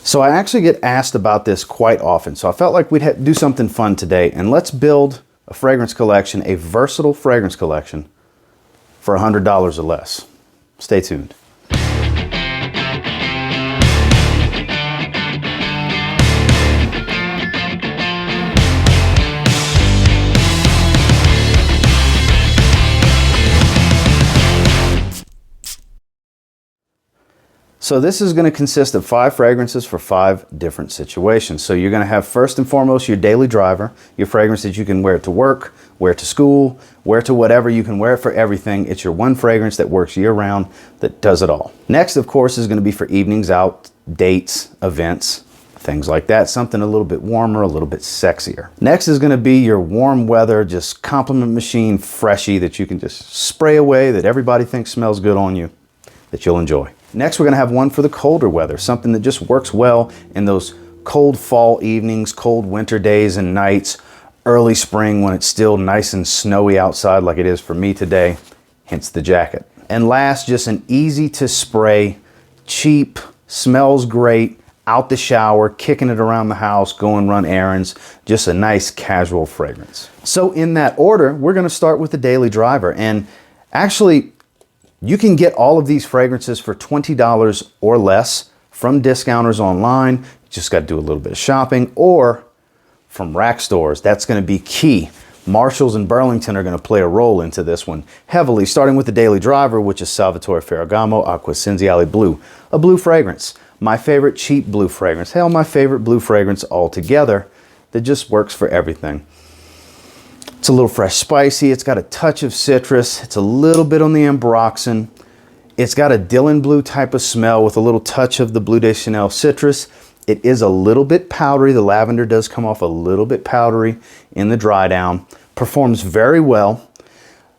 So I actually get asked about this quite often. So I felt like we'd do something fun today, and let's build a fragrance collection, a versatile fragrance collection for $100 or less. Stay tuned. So this is going to consist of 5 fragrances for 5 different situations. So you're going to have first and foremost your daily driver, your fragrance that you can wear to work, wear to school, wear to whatever. You can wear it for everything. It's your one fragrance that works year round, that does it all. Next, of course, is going to be for evenings out, dates, events, things like that. Something a little bit warmer, a little bit sexier. Next is going to be your warm weather, just compliment machine freshie that you can just spray away, that everybody thinks smells good on you, that you'll enjoy. Next, we're going to have one for the colder weather, something that just works well in those cold fall evenings, cold winter days and nights, early spring when it's still nice and snowy outside like it is for me today, hence the jacket. And last, just an easy to spray, cheap, smells great, out the shower, kicking it around the house, go and run errands, just a nice casual fragrance. So in that order, we're going to start with the daily driver. And actually, you can get all of these fragrances for $20 or less from discounters online. You just got to do a little bit of shopping, or from rack stores. That's going to be key. Marshalls and Burlington are going to play a role into this one heavily, starting with the daily driver, which is Salvatore Ferragamo Acqua Cinziale Blue, a blue fragrance. My favorite cheap blue fragrance. Hell, my favorite blue fragrance altogether that just works for everything. It's a little fresh spicy. It's got a touch of citrus. It's a little bit on the ambroxan. It's got a Dylan blue type of smell with a little touch of the Bleu de Chanel citrus. It is a little bit powdery. The lavender does come off a little bit powdery in the dry down. Performs very well.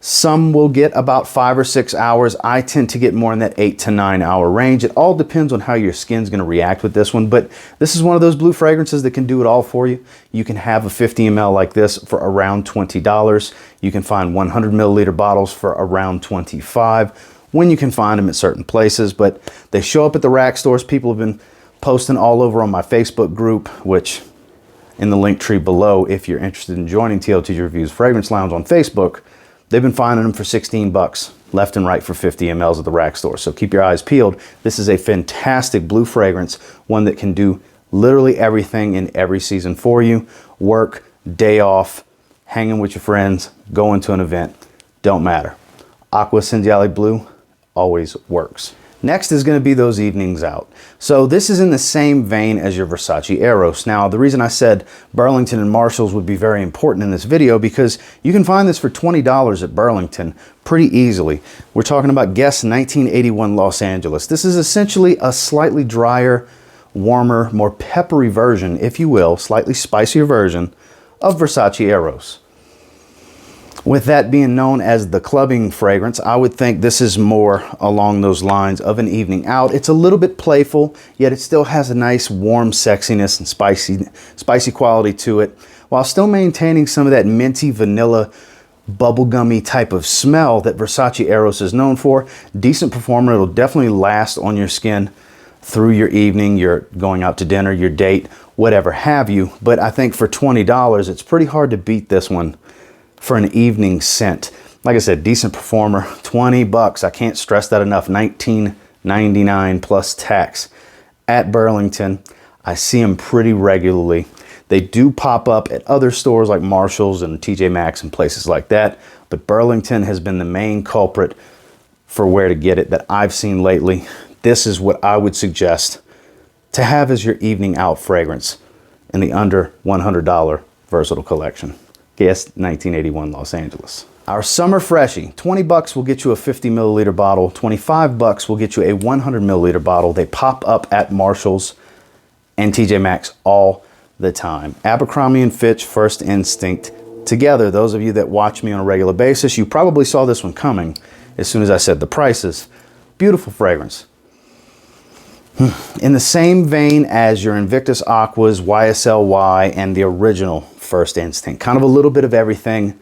Some will get about 5 or 6 hours. I tend to get more in that 8 to 9 hour range. It all depends on how your skin's going to react with this one, but this is one of those blue fragrances that can do it all for you. You can have a 50 ml like this for around $20. You can find 100 milliliter bottles for around $25 when you can find them at certain places, but they show up at the rack stores. People have been posting all over on my Facebook group, which in the link tree below, if you're interested in joining TLT Reviews Fragrance Lounge on Facebook, they've been finding them for 16 bucks left and right for 50 mLs at the rack store. So keep your eyes peeled. This is a fantastic blue fragrance, one that can do literally everything in every season for you. Work, day off, hanging with your friends, going to an event, don't matter. Acqua Cinziale Blue always works. Next is going to be those evenings out. So this is in the same vein as your Versace Eros. Now, the reason I said Burlington and Marshalls would be very important in this video, because you can find this for $20 at Burlington pretty easily. We're talking about Guess 1981 Los Angeles. This is essentially a slightly drier, warmer, more peppery version, if you will, slightly spicier version of Versace Eros. With that being known as the clubbing fragrance, I would think this is more along those lines of an evening out. It's a little bit playful, yet it still has a nice warm sexiness and spicy quality to it, while still maintaining some of that minty vanilla bubblegummy type of smell that Versace Eros is known for. Decent performer. It'll definitely last on your skin through your evening, you're going out to dinner, your date, whatever have you. But I think for $20, it's pretty hard to beat this one for an evening scent. Like I said, decent performer, 20 bucks. I can't stress that enough. $19.99 plus tax at Burlington. I see them pretty regularly. They do pop up at other stores like Marshalls and TJ Maxx and places like that, but Burlington has been the main culprit for where to get it that I've seen lately. This is what I would suggest to have as your evening out fragrance in the under $100 versatile collection. Guess 1981 Los Angeles. Our summer freshie, 20 bucks will get you a 50 milliliter bottle. 25 bucks will get you a 100 milliliter bottle. They pop up at Marshalls and TJ Maxx all the time. Abercrombie & Fitch, First Instinct together. Those of you that watch me on a regular basis, you probably saw this one coming as soon as I said the prices. Beautiful fragrance. In the same vein as your Invictus Aquas, YSL Y, and the original First Instinct. Kind of a little bit of everything.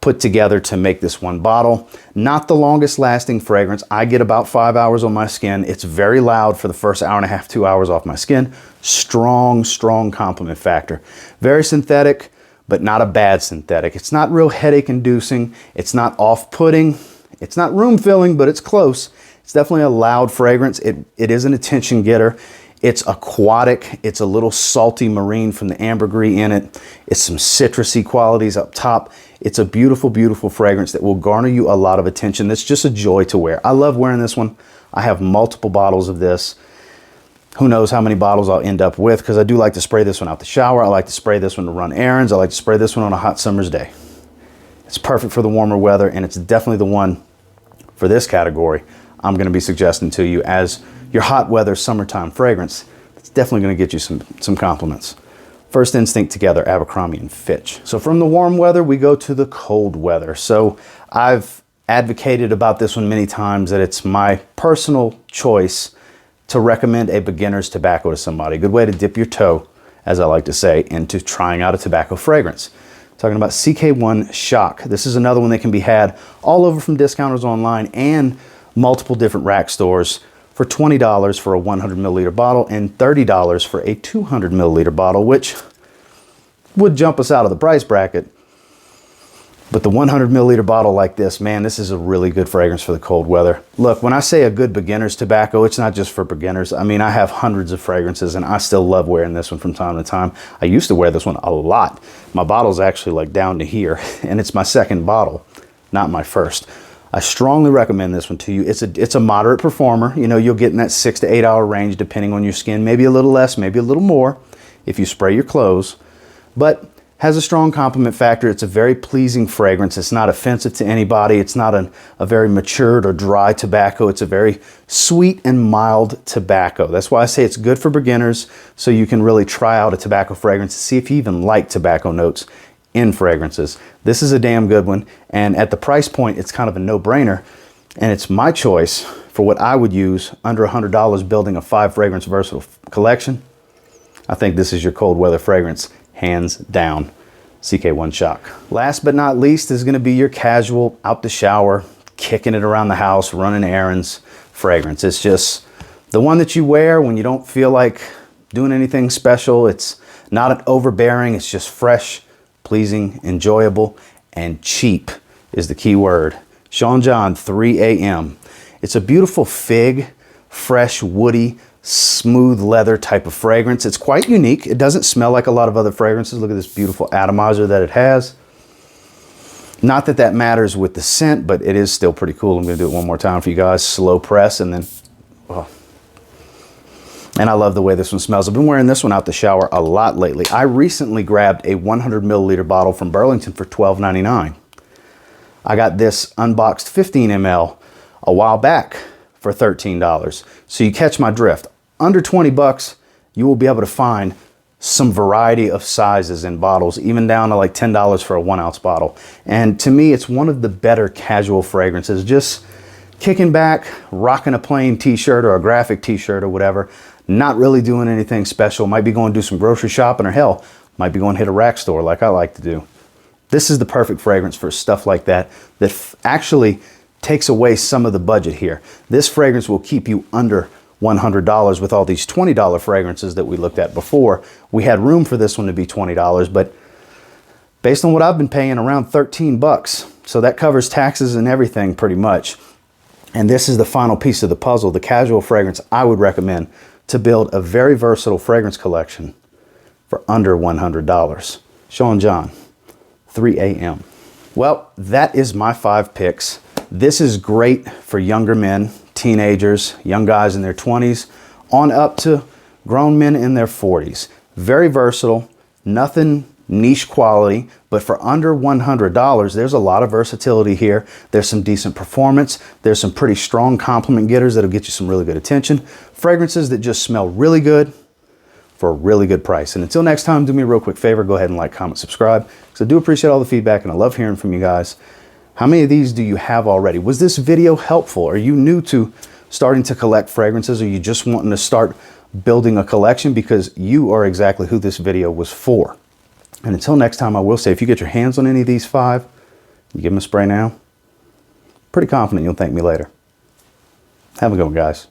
put together to make this one bottle. Not the longest lasting fragrance. I get about 5 hours on my skin. It's very loud for the first hour and a half, 2 hours off my skin. Strong, strong compliment factor. Very synthetic, but not a bad synthetic. It's not real headache inducing. It's not off-putting. It's not room filling, but it's close. It's definitely a loud fragrance. It is an attention getter. It's aquatic. It's a little salty marine from the ambergris in it. It's some citrusy qualities up top. It's a beautiful, beautiful fragrance that will garner you a lot of attention. That's just a joy to wear. I love wearing this one. I have multiple bottles of this. Who knows how many bottles I'll end up with, because I do like to spray this one out the shower. I like to spray this one to run errands. I like to spray this one on a hot summer's day. It's perfect for the warmer weather, and it's definitely the one for this category I'm going to be suggesting to you as your hot weather summertime fragrance. It's definitely going to get you some compliments. First Instinct Together, Abercrombie & Fitch. So from the warm weather, we go to the cold weather. So I've advocated about this one many times, that it's my personal choice to recommend a beginner's tobacco to somebody. A good way to dip your toe, as I like to say, into trying out a tobacco fragrance. Talking about CK1 Shock. This is another one that can be had all over from discounters online and multiple different rack stores for $20 for a 100 milliliter bottle and $30 for a 200 milliliter bottle, which would jump us out of the price bracket. But the 100 milliliter bottle like this, man, this is a really good fragrance for the cold weather. Look, when I say a good beginner's tobacco, it's not just for beginners. I mean, I have hundreds of fragrances and I still love wearing this one from time to time. I used to wear this one a lot. My bottle's actually like down to here, and it's my second bottle, not my first. I strongly recommend this one to you. It's a moderate performer. You know, you'll get in that 6 to 8 hour range depending on your skin, maybe a little less, maybe a little more if you spray your clothes, but has a strong compliment factor. It's a very pleasing fragrance. It's not offensive to anybody. It's not a very matured or dry tobacco. It's a very sweet and mild tobacco. That's why I say it's good for beginners, so you can really try out a tobacco fragrance to see if you even like tobacco notes in fragrances. This is a damn good one, and at the price point, it's kind of a no-brainer, and it's my choice for what I would use under $100 building a 5 fragrance versatile collection. I think this is your cold weather fragrance, hands down. CK1 Shock. Last but not least is going to be your casual, out the shower, kicking it around the house, running errands fragrance. It's just the one that you wear when you don't feel like doing anything special. It's not an overbearing, it's just fresh, pleasing, enjoyable, and cheap is the key word. Sean John 3 AM. It's a beautiful fig, fresh, woody, smooth leather type of fragrance. It's quite unique. It doesn't smell like a lot of other fragrances. Look at this beautiful atomizer that it has. Not that that matters with the scent, but it is still pretty cool. I'm going to do it one more time for you guys. Slow press, and then, oh. And I love the way this one smells. I've been wearing this one out the shower a lot lately. I recently grabbed a 100 milliliter bottle from Burlington for $12.99. I got this unboxed 15 ml a while back for $13. So you catch my drift. Under 20 bucks, you will be able to find some variety of sizes in bottles, even down to like $10 for a 1 ounce bottle. And to me, it's one of the better casual fragrances. Just kicking back, rocking a plain t-shirt or a graphic t-shirt or whatever, not really doing anything special. Might be going to do some grocery shopping, or hell, might be going to hit a rack store like I like to do. This is the perfect fragrance for stuff like that, that actually takes away some of the budget here. This fragrance will keep you under $100 with all these $20 fragrances that we looked at before. We had room for this one to be $20, but based on what I've been paying, around 13 bucks. So that covers taxes and everything pretty much. And this is the final piece of the puzzle, the casual fragrance I would recommend to build a very versatile fragrance collection for under $100. Sean John, 3 AM. Well, that is my 5 picks. This is great for younger men, teenagers, young guys in their 20s, on up to grown men in their 40s. Very versatile, nothing niche quality, but for under $100, there's a lot of versatility here. There's some decent performance. There's some pretty strong compliment getters that'll get you some really good attention. Fragrances that just smell really good for a really good price. And until next time, do me a real quick favor, go ahead and like, comment, subscribe, because I do appreciate all the feedback and I love hearing from you guys. How many of these do you have already? Was this video helpful? Are you new to starting to collect fragrances? Or are you just wanting to start building a collection? Because you are exactly who this video was for. And until next time, I will say, if you get your hands on any of these 5, You give them a spray now, pretty confident you'll thank me later. Have a good one, guys.